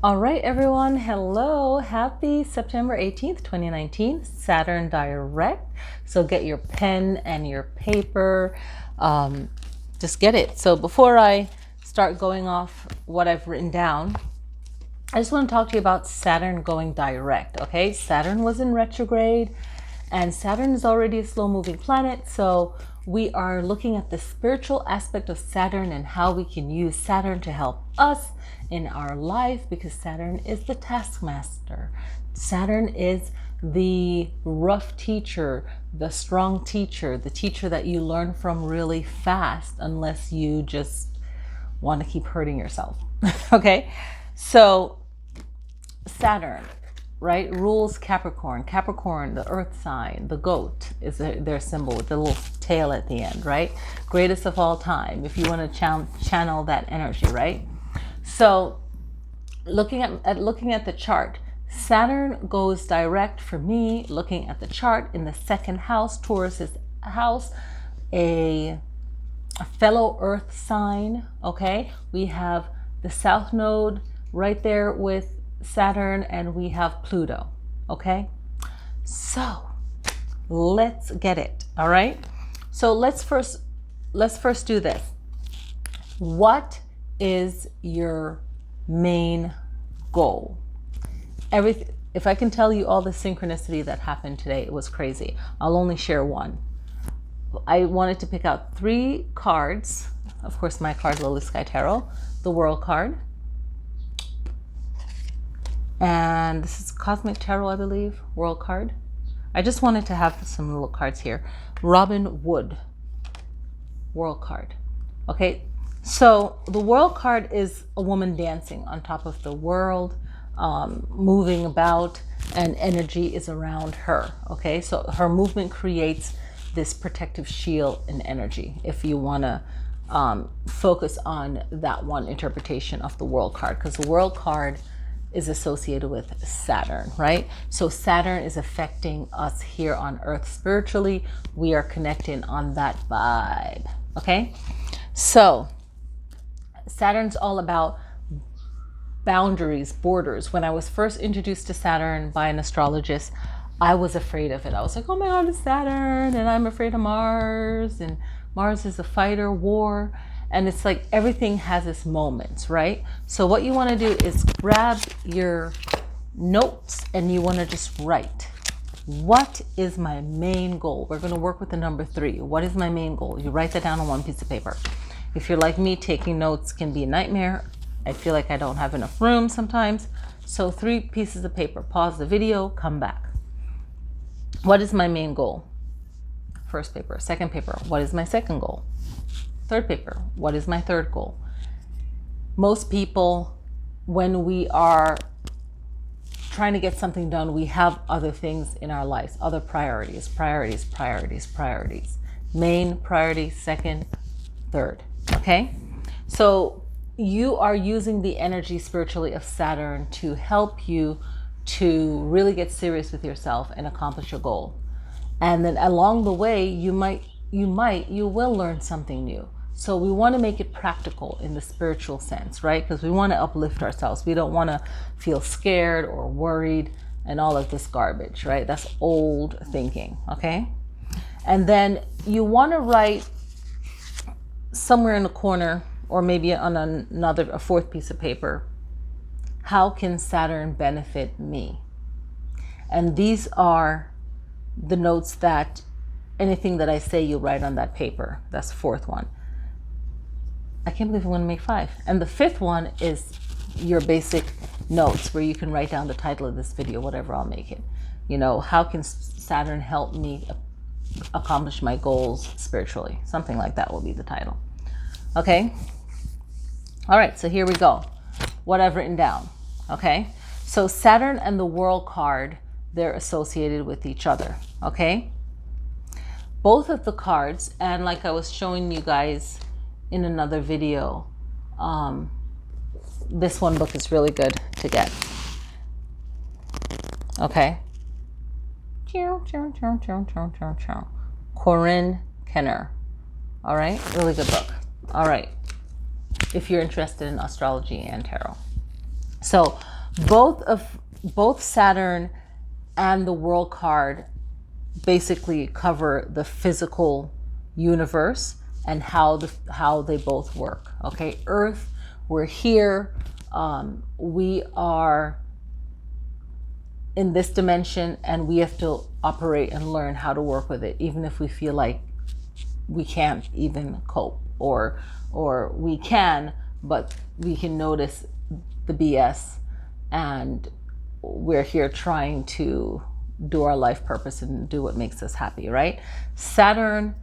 All right, everyone. Hello. Happy September 18th, 2019, Saturn Direct. So get your pen and your paper. Just get it. So before I start going off what I've written down, I just want to talk to you about Saturn going direct. Okay. Saturn was in retrograde and Saturn is already a slow moving planet. So we are looking at the spiritual aspect of Saturn and how we can use Saturn to help us in our life, because Saturn is the taskmaster. Saturn is the rough teacher, the strong teacher, the teacher that you learn from really fast unless you just want to keep hurting yourself. Okay. So Saturn, right, rules Capricorn. Capricorn, the earth sign, the goat is their symbol with the little tail at the end, right? Greatest of all time, if you want to channel that energy, right? So looking at the chart, Saturn goes direct for me. Looking at the chart in the second house, Taurus's house, a fellow earth sign. Okay, we have the south node right there with Saturn, and we have Pluto. Okay, so let's get it. All right, so let's first do this. What is your main goal? Everything. If I can tell you all the synchronicity that happened today, it was crazy. I'll only share one. I wanted to pick out 3 cards. Of course, my card, Lilly Sky Tarot, the World card. And this is Cosmic Tarot, I believe, World card. I just wanted to have some little cards here. Robin Wood, World card. Okay, so the World card is a woman dancing on top of the world, moving about, and energy is around her. Okay, so her movement creates this protective shield and energy, if you want to focus on that one interpretation of the World card, because the World card is associated with Saturn, right? So Saturn is affecting us here on Earth spiritually. We are connecting on that vibe. Okay, so Saturn's all about boundaries, borders. When I was first introduced to Saturn by an astrologist, I was afraid of it. I was like, oh my God, it's Saturn, and I'm afraid of Mars, and Mars is a fighter, war. And it's like everything has its moments, right? So what you want to do is grab your notes and you want to just write, what is my main goal? We're going to work with the number 3. What is my main goal? You write that down on one piece of paper. If you're like me, taking notes can be a nightmare. I feel like I don't have enough room sometimes. So 3 pieces of paper. Pause the video, come back. What is my main goal? First paper. Second paper. What is my second goal? Third paper. What is my third goal? Most people, when we are trying to get something done, we have other things in our lives, other priorities. Main priority, second, third. Okay? So you are using the energy spiritually of Saturn to help you to really get serious with yourself and accomplish your goal. And then along the way, you will learn something new. So we want to make it practical in the spiritual sense, right? Because we want to uplift ourselves. We don't want to feel scared or worried and all of this garbage, right? That's old thinking, okay? And then you want to write somewhere in the corner, or maybe on a 4th piece of paper, how can Saturn benefit me? And these are the notes that anything that I say, you write on that paper. That's 4th one. I can't believe I'm going to make 5. And the 5th one is your basic notes where you can write down the title of this video, whatever I'll make it. You know, how can Saturn help me accomplish my goals spiritually? Something like that will be the title. Okay. All right. So here we go. What I've written down. Okay. So Saturn and the World card, they're associated with each other. Okay. Both of the cards, and like I was showing you guys in another video, this one book is really good to get. Okay. Corinne Kenner. All right. Really good book. All right. If you're interested in astrology and tarot. So both Saturn and the world card basically cover the physical universe and how they both work. Okay, Earth, we're here. We are in this dimension, and we have to operate and learn how to work with it, even if we feel like we can't even cope, or we can, but we can notice the BS, and we're here trying to do our life purpose and do what makes us happy, right? Saturn,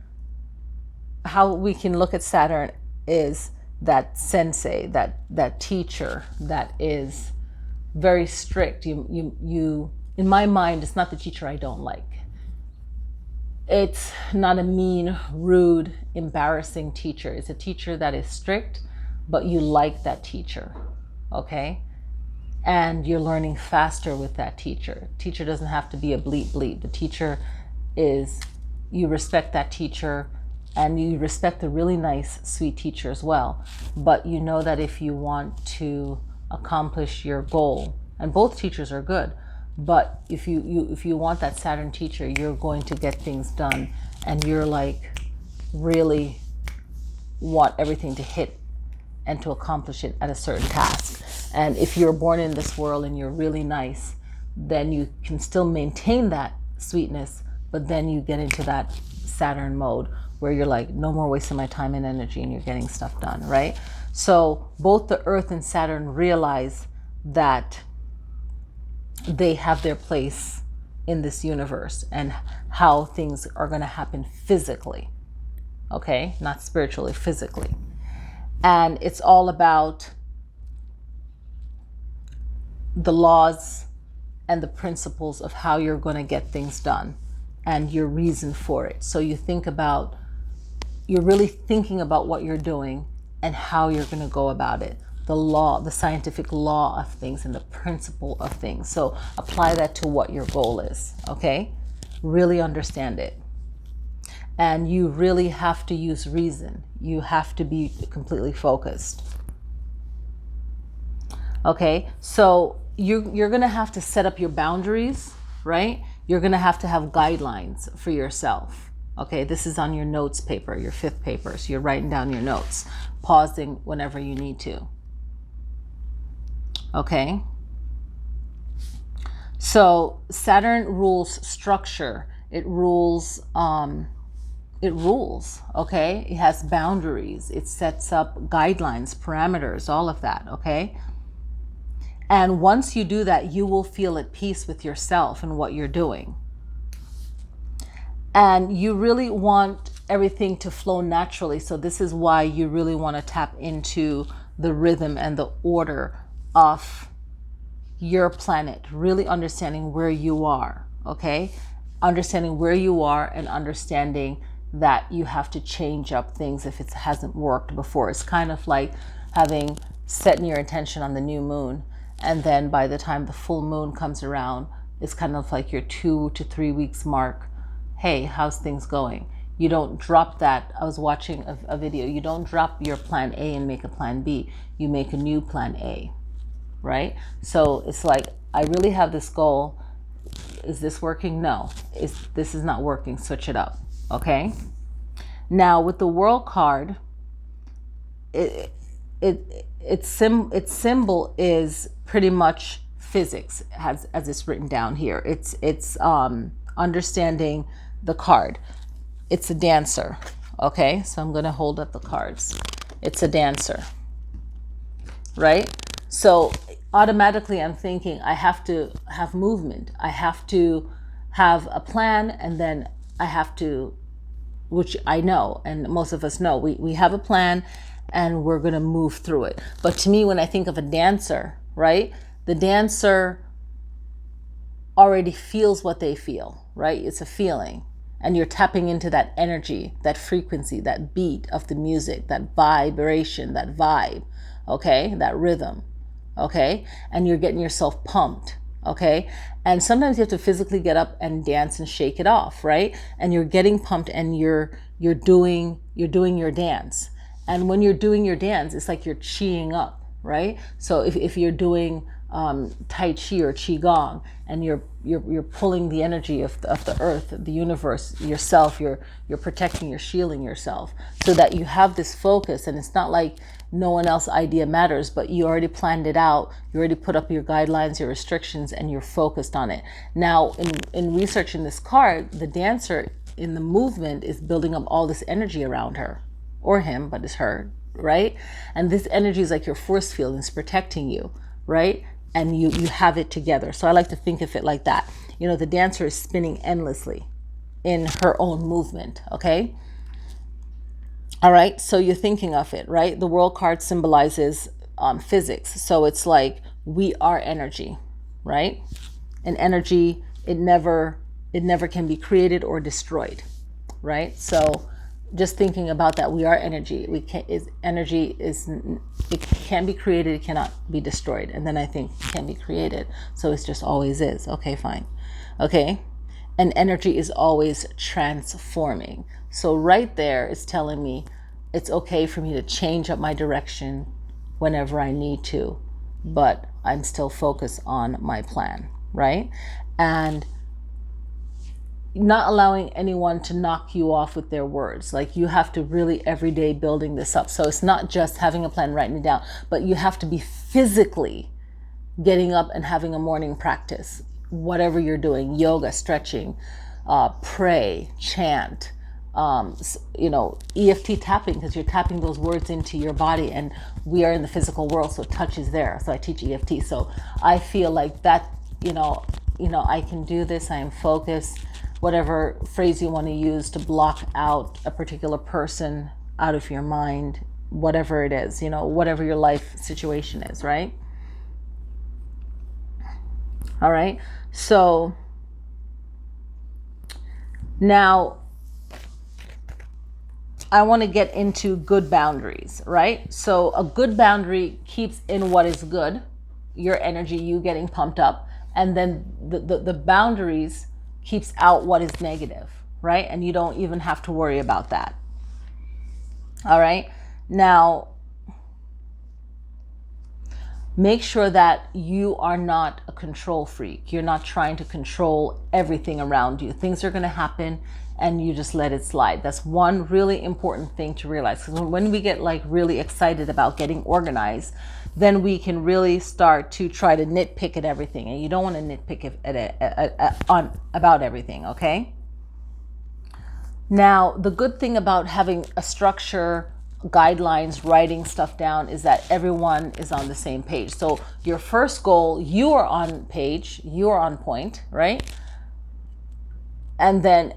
how we can look at Saturn is that sensei, that teacher that is very strict. You in my mind, it's not the teacher I don't like. It's not a mean, rude, embarrassing teacher. It's a teacher that is strict, but you like that teacher, okay? And you're learning faster with that teacher. Teacher doesn't have to be a bleep bleep. The teacher is, you respect that teacher, and you respect the really nice, sweet teacher as well. But you know that if you want to accomplish your goal, and both teachers are good, but if you want that Saturn teacher, you're going to get things done, and you're like really want everything to hit and to accomplish it at a certain task. And if you're born in this world and you're really nice, then you can still maintain that sweetness, but then you get into that Saturn mode where you're like, no more wasting my time and energy, and you're getting stuff done, right? So both the Earth and Saturn realize that they have their place in this universe and how things are going to happen physically, okay? Not spiritually, physically. And it's all about the laws and the principles of how you're going to get things done and your reason for it. So you think about, you're really thinking about what you're doing and how you're going to go about it. The law, the scientific law of things and the principle of things. So apply that to what your goal is, okay? Really understand it. And you really have to use reason. You have to be completely focused. Okay, so you're going to have to set up your boundaries, right? You're going to have guidelines for yourself. Okay, this is on your notes paper, your 5th paper. So you're writing down your notes, pausing whenever you need to. Okay. So Saturn rules structure. It rules, okay? It has boundaries. It sets up guidelines, parameters, all of that, okay? And once you do that, you will feel at peace with yourself and what you're doing. And you really want everything to flow naturally. So this is why you really want to tap into the rhythm and the order of your planet, really understanding where you are, okay? Understanding where you are and understanding that you have to change up things if it hasn't worked before. It's kind of like setting your intention on the new moon, and then by the time the full moon comes around, it's kind of like your 2 to 3 weeks mark. Hey, how's things going? You don't drop that. I was watching a video. You don't drop your plan A and make a plan B. You make a new plan A, right? So it's like, I really have this goal. Is this working? No. This is not working. Switch it up, okay? Now with the World card, its symbol is pretty much physics, as it's written down here. It's understanding the card. It's a dancer, okay? So I'm going to hold up the cards. It's a dancer, right? So automatically I'm thinking I have to have movement. I have to have a plan, and then I have to, which I know, and most of us know, we have a plan and we're going to move through it. But to me, when I think of a dancer, right? The dancer already feels what they feel, right? It's a feeling. And you're tapping into that energy, that frequency, that beat of the music, that vibration, that vibe, okay? That rhythm, okay? And you're getting yourself pumped, okay? And sometimes you have to physically get up and dance and shake it off, right? And you're getting pumped, and you're doing your dance. And when you're doing your dance, it's like you're cheeing up, right? So if you're doing Tai Chi or Qigong, and you're pulling the energy of the earth, the universe, yourself, you're protecting, you're shielding yourself, so that you have this focus. And it's not like no one else's idea matters, but you already planned it out, you already put up your guidelines, your restrictions, and you're focused on it. Now, in researching this card, the dancer in the movement is building up all this energy around her, or him, but it's her, right? And this energy is like your force field, and it's protecting you, right? And you have it together. So I like to think of it like that. You know, the dancer is spinning endlessly in her own movement, okay? All right, so you're thinking of it, right? The world card symbolizes physics. So it's like we are energy, right? And energy, it never can be created or destroyed, right? So just thinking about that, we are energy. It can be created, it cannot be destroyed. And then I think it can be created. So it's just always is. Okay, fine. Okay. And energy is always transforming. So right there is telling me it's okay for me to change up my direction whenever I need to, but I'm still focused on my plan, right? And not allowing anyone to knock you off with their words. Like, you have to really every day building this up. So it's not just having a plan, writing it down, but you have to be physically getting up and having a morning practice, whatever you're doing, yoga, stretching, pray, chant, EFT tapping, because you're tapping those words into your body, and we are in the physical world, so touch is there. So I teach EFT. So I feel like that, I can do this. I am focused. Whatever phrase you want to use to block out a particular person out of your mind, whatever it is, whatever your life situation is, right? All right. So now I want to get into good boundaries, right? So a good boundary keeps in what is good, your energy, you getting pumped up, and then the boundaries keeps out what is negative, right? And you don't even have to worry about that. All right. Now, make sure that you are not a control freak. You're not trying to control everything around you. Things are going to happen and you just let it slide. That's one really important thing to realize. Because when we get like really excited about getting organized, then we can really start to try to nitpick at everything. And you don't want to nitpick about everything, okay? Now, the good thing about having a structure, guidelines, writing stuff down, is that everyone is on the same page. So your first goal, you are on page, you are on point, right? And then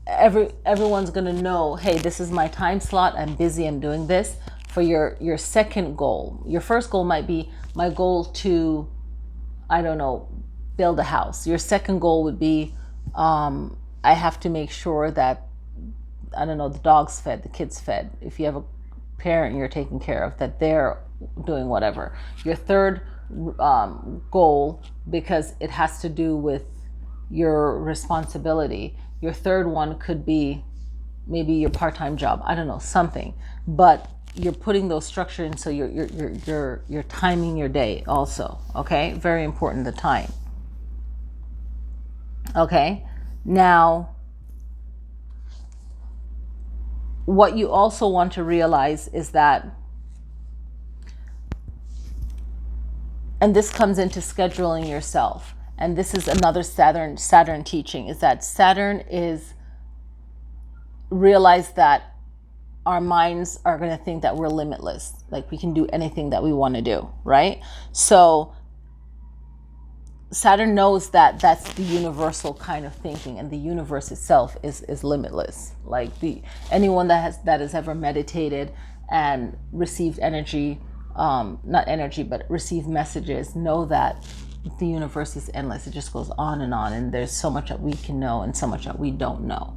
everyone's going to know, hey, this is my time slot, I'm busy, I'm doing this. For your second goal, your first goal might be my goal to, I don't know, build a house. Your second goal would be, I have to make sure that, I don't know, the dog's fed, the kid's fed. If you have a parent you're taking care of, that they're doing whatever. Your third goal, because it has to do with your responsibility, your third one could be maybe your part-time job, I don't know, something. But you're putting those structure in, so you're timing your day also, okay? Very important, the time. Okay, now what you also want to realize is that, and this comes into scheduling yourself, and this is another Saturn teaching, is that Saturn is, realize that our minds are going to think that we're limitless, like we can do anything that we want to do, right? So Saturn knows that that's the universal kind of thinking, and the universe itself is limitless. Like anyone that has ever meditated and received energy, not energy, but received messages, know that the universe is endless. It just goes on, and there's so much that we can know and so much that we don't know.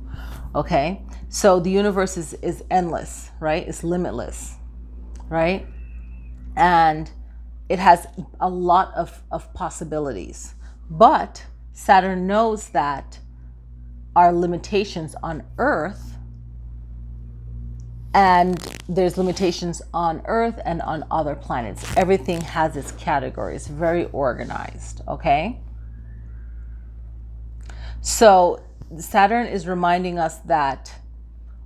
Okay, so the universe is endless, right? It's limitless, right? And it has a lot of possibilities. But Saturn knows that our limitations on Earth And there's limitations on Earth and on other planets. Everything has its categories, very organized, okay? So Saturn is reminding us that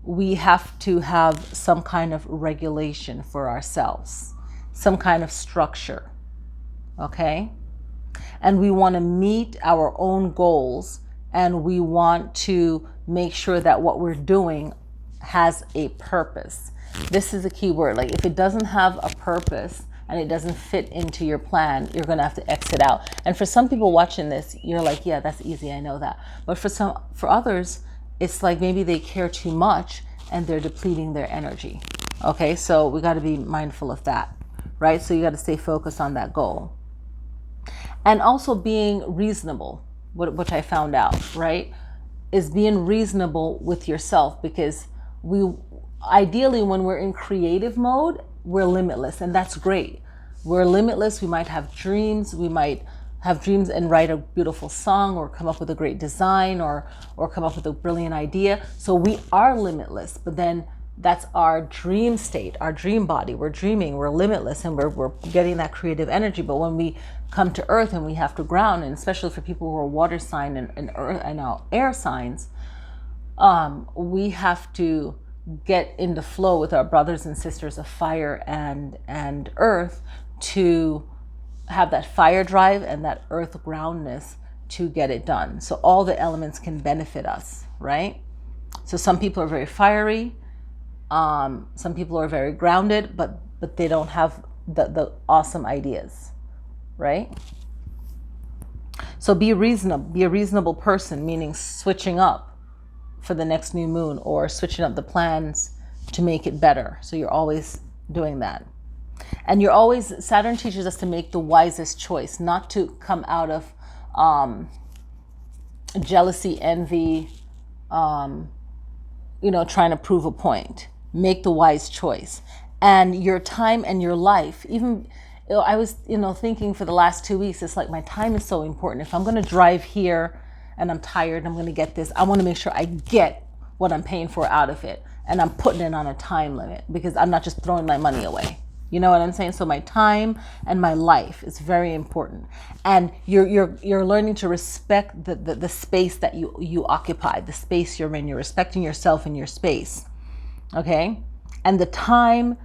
we have to have some kind of regulation for ourselves, some kind of structure, okay? And we want to meet our own goals, and we want to make sure that what we're doing has a purpose. This is a key word. Like, if it doesn't have a purpose and it doesn't fit into your plan, you're going to have to exit out. And for some people watching this, you're like, yeah, that's easy, I know that. But for others, it's like maybe they care too much and they're depleting their energy. Okay, so we got to be mindful of that, right? So you got to stay focused on that goal. And also being reasonable, which I found out, right, is being reasonable with yourself, because ideally, when we're in creative mode, we're limitless, and that's great. We're limitless. We might have dreams. We might have dreams and write a beautiful song, or come up with a great design, or come up with a brilliant idea. So we are limitless, but then that's our dream state, our dream body. We're dreaming, we're limitless, and we're getting that creative energy. But when we come to Earth and we have to ground, and especially for people who are water sign and earth and air signs, we have to get into flow with our brothers and sisters of fire and earth, to have that fire drive and that earth groundness to get it done. So all the elements can benefit us, right? So some people are very fiery, some people are very grounded, but they don't have the awesome ideas, right? So be a reasonable person, meaning switching up for the next new moon, or switching up the plans to make it better. So you're always doing that. And Saturn teaches us to make the wisest choice, not to come out of jealousy, envy, trying to prove a point. Make the wise choice. And your time and your life, even, I was, thinking for the last 2 weeks, it's like my time is so important. If I'm going to drive here and I'm tired and I'm going to get this, I want to make sure I get what I'm paying for out of it. And I'm putting it on a time limit, because I'm not just throwing my money away. You know what I'm saying? So my time and my life is very important. And you're learning to respect the space that you occupy, the space you're in. You're respecting yourself and your space. Okay? And the time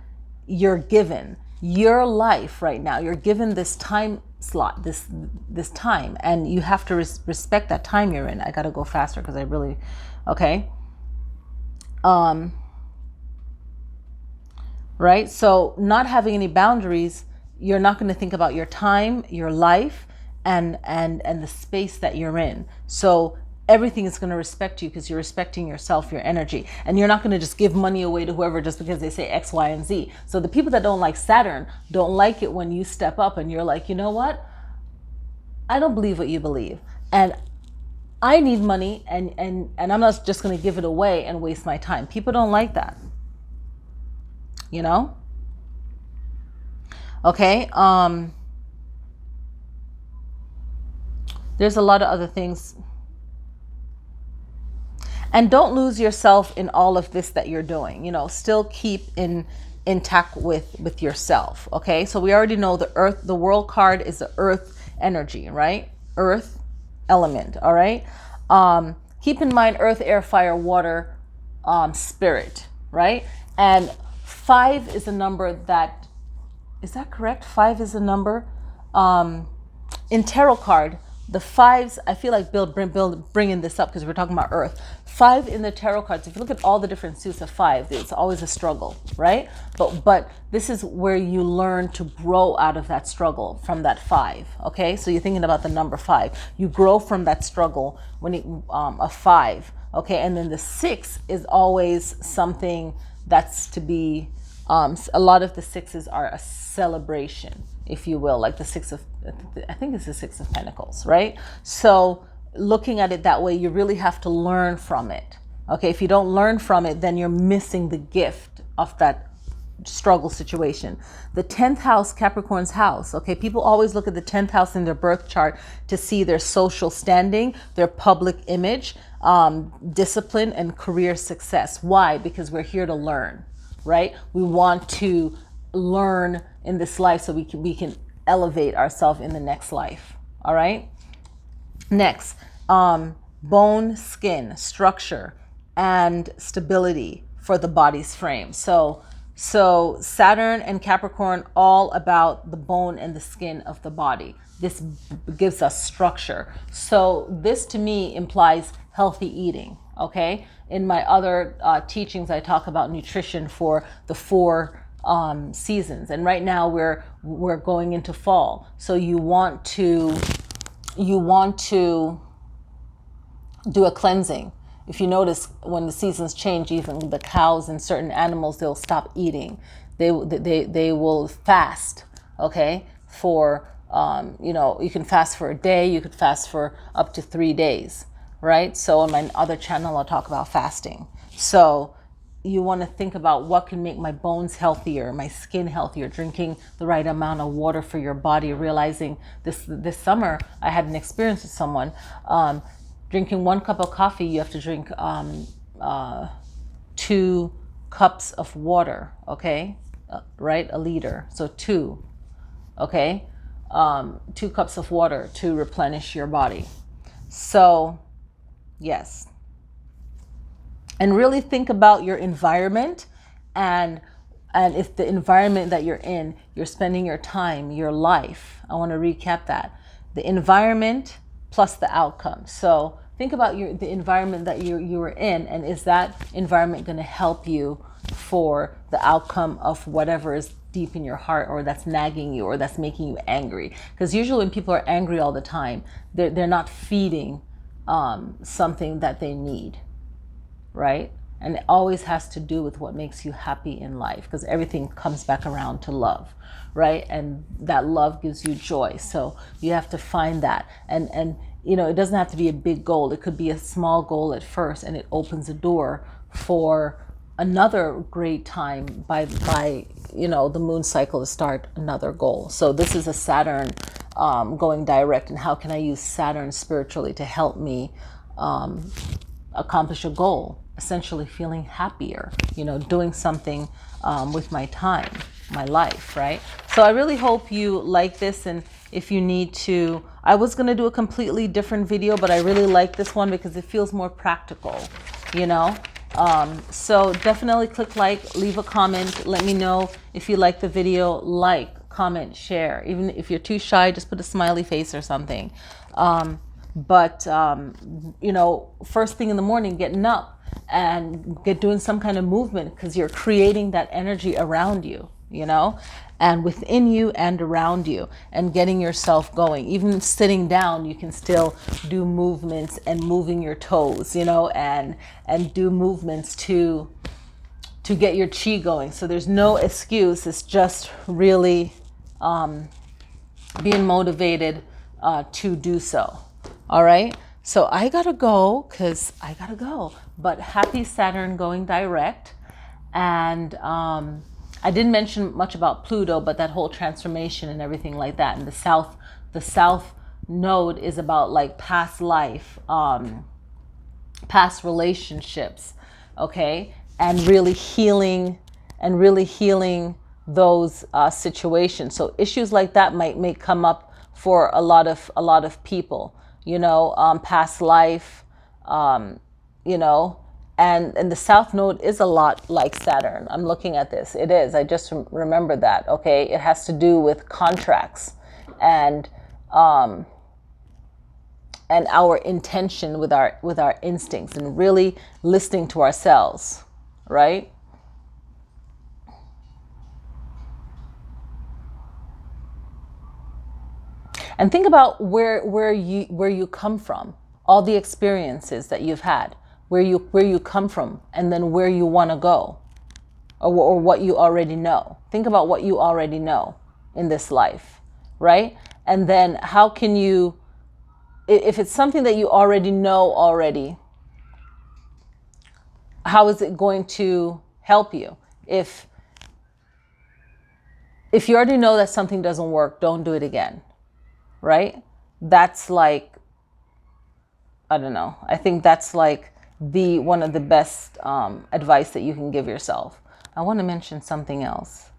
you're given, your life right now, you're given this time slot, this time, and you have to respect that time you're in. I got to go faster because okay? Right? So not having any boundaries, you're not going to think about your time, your life, and the space that you're in. So everything is going to respect you, because you're respecting yourself, your energy. And you're not going to just give money away to whoever just because they say X, Y, and Z. So the people that don't like Saturn don't like it when you step up and you're like, you know what? I don't believe what you believe. And I need money, and I'm not just going to give it away and waste my time. People don't like that. Okay. There's a lot of other things. And don't lose yourself in all of this that you're doing. Still keep intact with yourself. Okay. So we already know the world card is the earth energy, right? Earth element. All right. Keep in mind earth, air, fire, water, spirit, right? And 5 is a number is that correct? 5 is a number. In tarot card, the 5s, I feel like bringing this up because we're talking about Earth. 5 in the tarot cards, if you look at all the different suits of 5, it's always a struggle, right? But this is where you learn to grow out of that struggle from that 5, okay? So you're thinking about the number 5. You grow from that struggle when a 5, okay? And then the 6 is always something that's to be, a lot of the 6s are a celebration, if you will, like I think it's the 6 of Pentacles, right? So looking at it that way, you really have to learn from it. Okay, if you don't learn from it, then you're missing the gift of that struggle situation. The 10th house, Capricorn's house, okay, people always look at the 10th house in their birth chart to see their social standing, their public image, discipline, and career success. Why? Because we're here to learn. right? We want to learn in this life so we can elevate ourselves in the next life. All right. Next, bone, skin, structure, and stability for the body's frame. So Saturn and Capricorn, all about the bone and the skin of the body. This gives us structure. So this to me implies healthy eating. Okay. In my other teachings, I talk about nutrition for the four seasons, and right now we're going into fall. So you want to do a cleansing. If you notice, when the seasons change, even the cows and certain animals, they'll stop eating. They will fast. Okay, for you can fast for a day. You could fast for up to 3 days. Right. So on my other channel, I'll talk about fasting. So you want to think about what can make my bones healthier, my skin healthier, drinking the right amount of water for your body, realizing this summer I had an experience with someone, drinking 1 cup of coffee, you have to drink 2 cups of water, okay? Right, a liter, so 2, okay? 2 cups of water to replenish your body. So, yes. And really think about your environment, and if the environment that you're in, you're spending your time, your life. I want to recap that. The environment plus the outcome. So think about the environment that you were in, and is that environment going to help you for the outcome of whatever is deep in your heart, or that's nagging you, or that's making you angry? Because usually when people are angry all the time, they're not feeding something that they need. Right? And it always has to do with what makes you happy in life, because everything comes back around to love, right? And that love gives you joy. So you have to find that. And it doesn't have to be a big goal. It could be a small goal at first, and it opens a door for another great time by the moon cycle to start another goal. So this is a Saturn going direct, and how can I use Saturn spiritually to help me accomplish a goal, essentially feeling happier, doing something with my time, my life, right? So I really hope you like this, and if you need to, I was going to do a completely different video, but I really like this one because it feels more practical, so definitely click like, leave a comment, let me know if you like the video, like, comment, share. Even if you're too shy, just put a smiley face or something. But first thing in the morning, getting up and doing some kind of movement, because you're creating that energy around you, and within you and around you, and getting yourself going. Even sitting down, you can still do movements and moving your toes, and do movements to get your chi going. So there's no excuse. It's just really being motivated to do so. All right. So I gotta go, because I gotta go. But happy Saturn going direct. And I didn't mention much about Pluto, but that whole transformation and everything like that. And the south node is about like past life, past relationships, okay, and really healing those situations. So issues like that may come up for a lot of people. Past life, and the South Node is a lot like Saturn. I'm looking at this. It is. I just remember that. Okay. It has to do with contracts and our intention with our instincts, and really listening to ourselves, right? And think about where you come from, all the experiences that you've had, where you come from, and then where you want to go, or what you already know. Think about what you already know in this life, right? And then how can you, if it's something that you already know already, how is it going to help you? If you already know that something doesn't work, don't do it again. Right? That's like, I don't know. I think that's like one of the best advice that you can give yourself. I want to mention something else.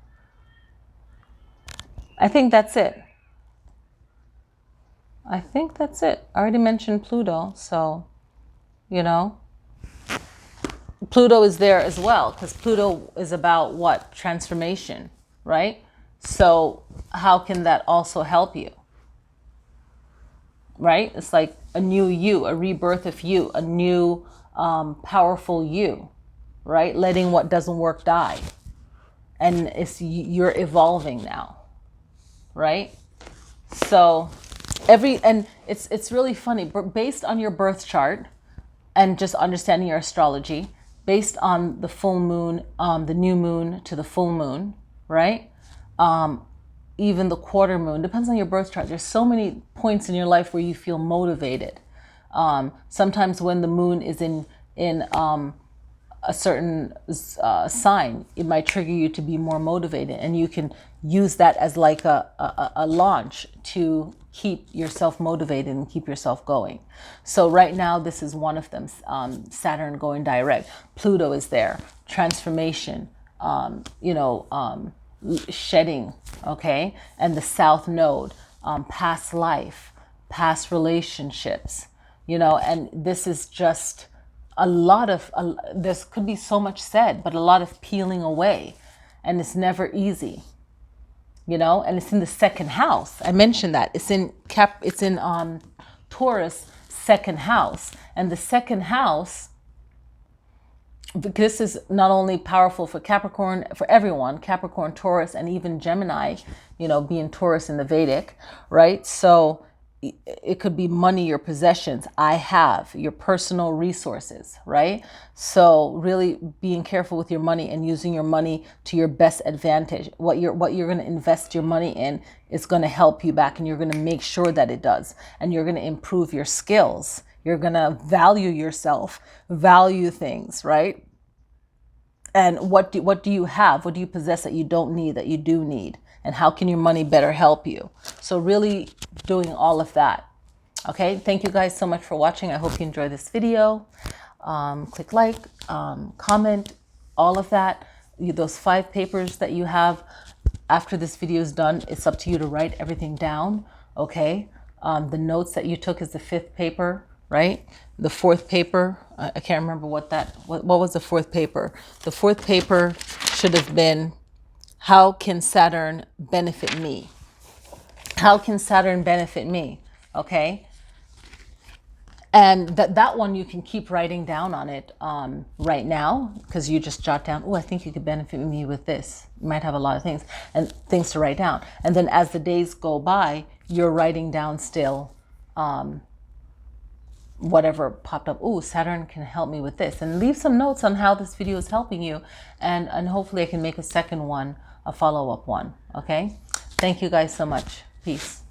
I think that's it. I think that's it. I already mentioned Pluto, so, you know, Pluto is there as well, because Pluto is about what? Transformation, right? So how can that also help you? Right? It's like a new you, a rebirth of you, a new powerful you, right? Letting what doesn't work die. And you're evolving now, right? So it's really funny, based on your birth chart and just understanding your astrology, based on the full moon, the new moon to the full moon, right? Even the quarter moon, depends on your birth chart. There's so many points in your life where you feel motivated. Sometimes when the moon is in a certain sign, it might trigger you to be more motivated, and you can use that as like a launch to keep yourself motivated and keep yourself going. So right now, this is one of them. Saturn going direct. Pluto is there. Transformation. Shedding. Okay, and the South Node. Past life, past relationships. And this is just a lot of, this could be so much said, but a lot of peeling away, and it's never easy, and it's in the second house. I mentioned that it's in Taurus second house, and the second house, this is not only powerful for Capricorn, for everyone, Capricorn, Taurus, and even Gemini, being Taurus in the Vedic, right? So it could be money, your possessions, your personal resources, right? So really being careful with your money and using your money to your best advantage. What you're going to invest your money in is going to help you back, and you're going to make sure that it does. And you're going to improve your skills. You're going to value yourself, value things, right? And what do you have? What do you possess that you don't need, that you do need? And how can your money better help you? So really doing all of that. Okay, thank you guys so much for watching. I hope you enjoyed this video. Click like, comment, all of that. Those 5 papers that you have after this video is done, it's up to you to write everything down, okay? The notes that you took is the 5th paper, right? The 4th paper, I can't remember what was the 4th paper? The 4th paper should have been, how can Saturn benefit me? How can Saturn benefit me? Okay. And that one you can keep writing down on it right now, because you just jot down, oh, I think you could benefit me with this. You might have a lot of things to write down. And then as the days go by, you're writing down still whatever popped up. Oh, Saturn can help me with this. And leave some notes on how this video is helping you. And hopefully I can make a second one, a follow-up one. Okay. Thank you guys so much. Peace.